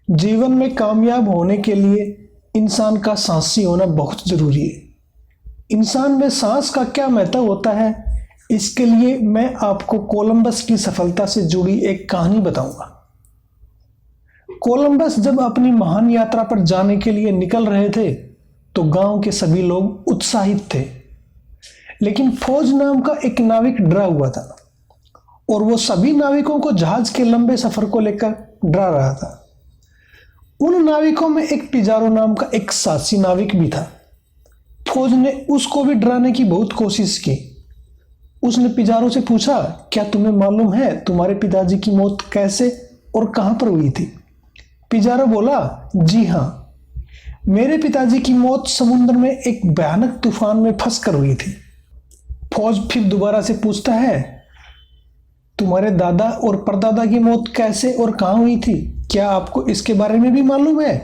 जीवन में कामयाब होने के लिए इंसान का साहसी होना बहुत जरूरी है। इंसान में साहस का क्या महत्व होता है, इसके लिए मैं आपको कोलंबस की सफलता से जुड़ी एक कहानी बताऊंगा। कोलंबस जब अपनी महान यात्रा पर जाने के लिए निकल रहे थे तो गांव के सभी लोग उत्साहित थे, लेकिन फौज नाम का एक नाविक डरा हुआ था और वो सभी नाविकों को जहाज के लंबे सफर को लेकर डरा रहा था। उन नाविकों में एक पिजारो नाम का एक साहसी नाविक भी था। फौज ने उसको भी डराने की बहुत कोशिश की। उसने पिजारो से पूछा, क्या तुम्हें मालूम है तुम्हारे पिताजी की मौत कैसे और कहां पर हुई थी? पिजारो बोला, जी हाँ, मेरे पिताजी की मौत समुद्र में एक भयानक तूफान में फंसकर हुई थी। फौज फिर दोबारा से पूछता है, तुम्हारे दादा और परदादा की मौत कैसे और कहां हुई थी? क्या आपको इसके बारे में भी मालूम है?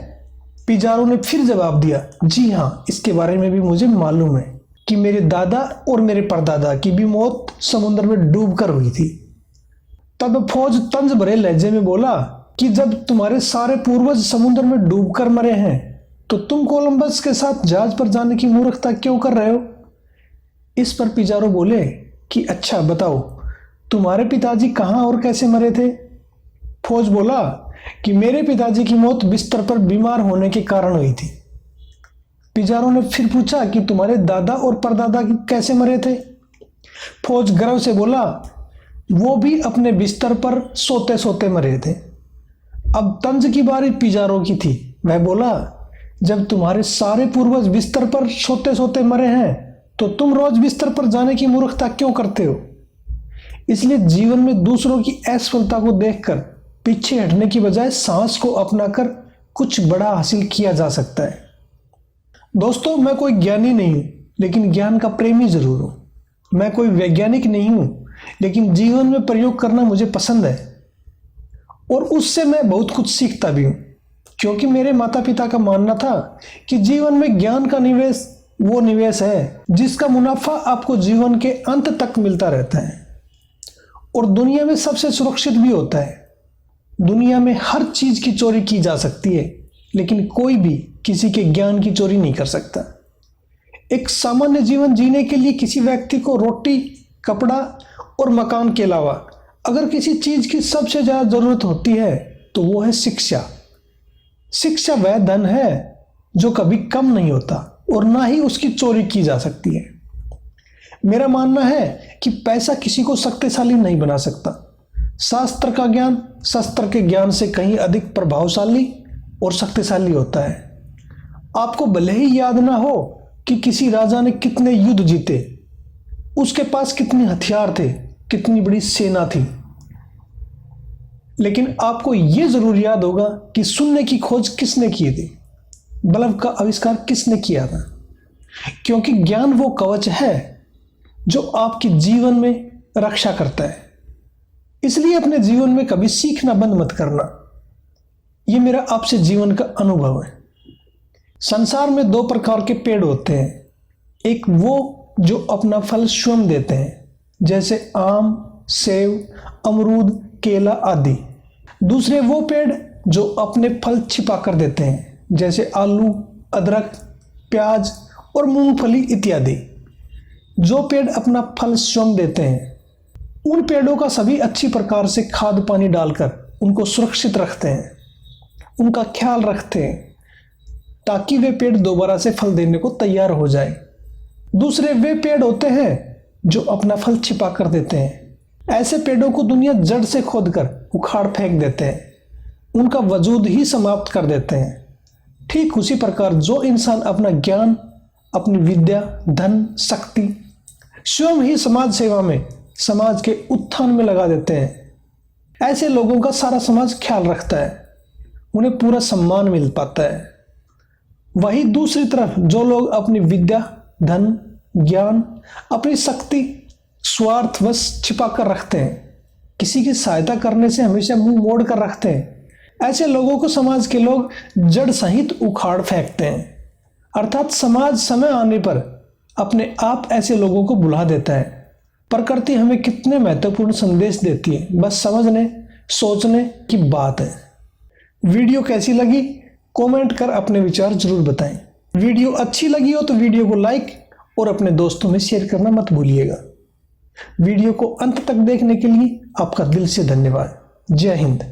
पिजारो ने फिर जवाब दिया, जी हाँ, इसके बारे में भी मुझे मालूम है कि मेरे दादा और मेरे परदादा की भी मौत समुद्र में डूबकर हुई थी। तब फौज तंज भरे लहजे में बोला कि जब तुम्हारे सारे पूर्वज समुद्र में डूबकर मरे हैं तो तुम कोलंबस के साथ जहाज पर जाने की मूर्खता क्यों कर रहे हो? इस पर पिजारो बोले कि अच्छा बताओ, तुम्हारे पिताजी कहां और कैसे मरे थे? फौज बोला कि मेरे पिताजी की मौत बिस्तर पर बीमार होने के कारण हुई थी। पिजारो ने फिर पूछा कि तुम्हारे दादा और परदादा कैसे मरे थे? फौज गर्व से बोला, वो भी अपने बिस्तर पर सोते सोते मरे थे। अब तंज की बारी पिजारो की थी। वह बोला, जब तुम्हारे सारे पूर्वज बिस्तर पर सोते सोते मरे हैं तो तुम रोज बिस्तर पर जाने की मूर्खता क्यों करते हो? इसलिए जीवन में दूसरों की असफलता को देखकर पीछे हटने की बजाय साहस को अपनाकर कुछ बड़ा हासिल किया जा सकता है। दोस्तों, मैं कोई ज्ञानी नहीं हूं, लेकिन ज्ञान का प्रेमी जरूर हूं। मैं कोई वैज्ञानिक नहीं हूं, लेकिन जीवन में प्रयोग करना मुझे पसंद है और उससे मैं बहुत कुछ सीखता भी हूं, क्योंकि मेरे माता पिता का मानना था कि जीवन में ज्ञान का निवेश वो निवेश है जिसका मुनाफा आपको जीवन के अंत तक मिलता रहता है और दुनिया में सबसे सुरक्षित भी होता है। दुनिया में हर चीज की चोरी की जा सकती है, लेकिन कोई भी किसी के ज्ञान की चोरी नहीं कर सकता। एक सामान्य जीवन जीने के लिए किसी व्यक्ति को रोटी, कपड़ा और मकान के अलावा अगर किसी चीज की सबसे ज्यादा जरूरत होती है तो वो है शिक्षा। शिक्षा वह धन है जो कभी कम नहीं होता और ना ही उसकी चोरी की जा सकती है। मेरा मानना है कि पैसा किसी को शक्तिशाली नहीं बना सकता। शास्त्र का ज्ञान शस्त्र के ज्ञान से कहीं अधिक प्रभावशाली और शक्तिशाली होता है। आपको भले ही याद ना हो कि किसी राजा ने कितने युद्ध जीते, उसके पास कितने हथियार थे, कितनी बड़ी सेना थी, लेकिन आपको यह जरूर याद होगा कि शून्य की खोज किसने की थी, बल्ब का आविष्कार किसने किया था। क्योंकि ज्ञान वो कवच है जो आपके जीवन में रक्षा करता है। इसलिए अपने जीवन में कभी सीखना बंद मत करना। यह मेरा आपसे जीवन का अनुभव है। संसार में दो प्रकार के पेड़ होते हैं। एक वो जो अपना फल स्वयं देते हैं, जैसे आम, सेब, अमरूद, केला आदि। दूसरे वो पेड़ जो अपने फल छिपा कर देते हैं, जैसे आलू, अदरक, प्याज और मूंगफली इत्यादि। जो पेड़ अपना फल स्वयं देते हैं, उन पेड़ों का सभी अच्छी प्रकार से खाद पानी डालकर उनको सुरक्षित रखते हैं, उनका ख्याल रखते हैं ताकि वे पेड़ दोबारा से फल देने को तैयार हो जाए। दूसरे वे पेड़ होते हैं जो अपना फल छिपा कर देते हैं। ऐसे पेड़ों को दुनिया जड़ से खोदकर उखाड़ फेंक देते हैं, उनका वजूद ही समाप्त कर देते हैं। ठीक उसी प्रकार जो इंसान अपना ज्ञान, अपनी विद्या, धन, शक्ति स्वयं ही समाज सेवा में, समाज के उत्थान में लगा देते हैं, ऐसे लोगों का सारा समाज ख्याल रखता है, उन्हें पूरा सम्मान मिल पाता है। वही दूसरी तरफ जो लोग अपनी विद्या, धन, ज्ञान, अपनी शक्ति स्वार्थवश छिपा कर रखते हैं, किसी की सहायता करने से हमेशा मुंह मोड़ कर रखते हैं, ऐसे लोगों को समाज के लोग जड़ सहित उखाड़ फेंकते हैं। अर्थात समाज समय आने पर अपने आप ऐसे लोगों को बुला देता है। प्रकृति हमें कितने महत्वपूर्ण संदेश देती है, बस समझने सोचने की बात है। वीडियो कैसी लगी कमेंट कर अपने विचार जरूर बताएं। वीडियो अच्छी लगी हो तो वीडियो को लाइक और अपने दोस्तों में शेयर करना मत भूलिएगा। वीडियो को अंत तक देखने के लिए आपका दिल से धन्यवाद। जय हिंद।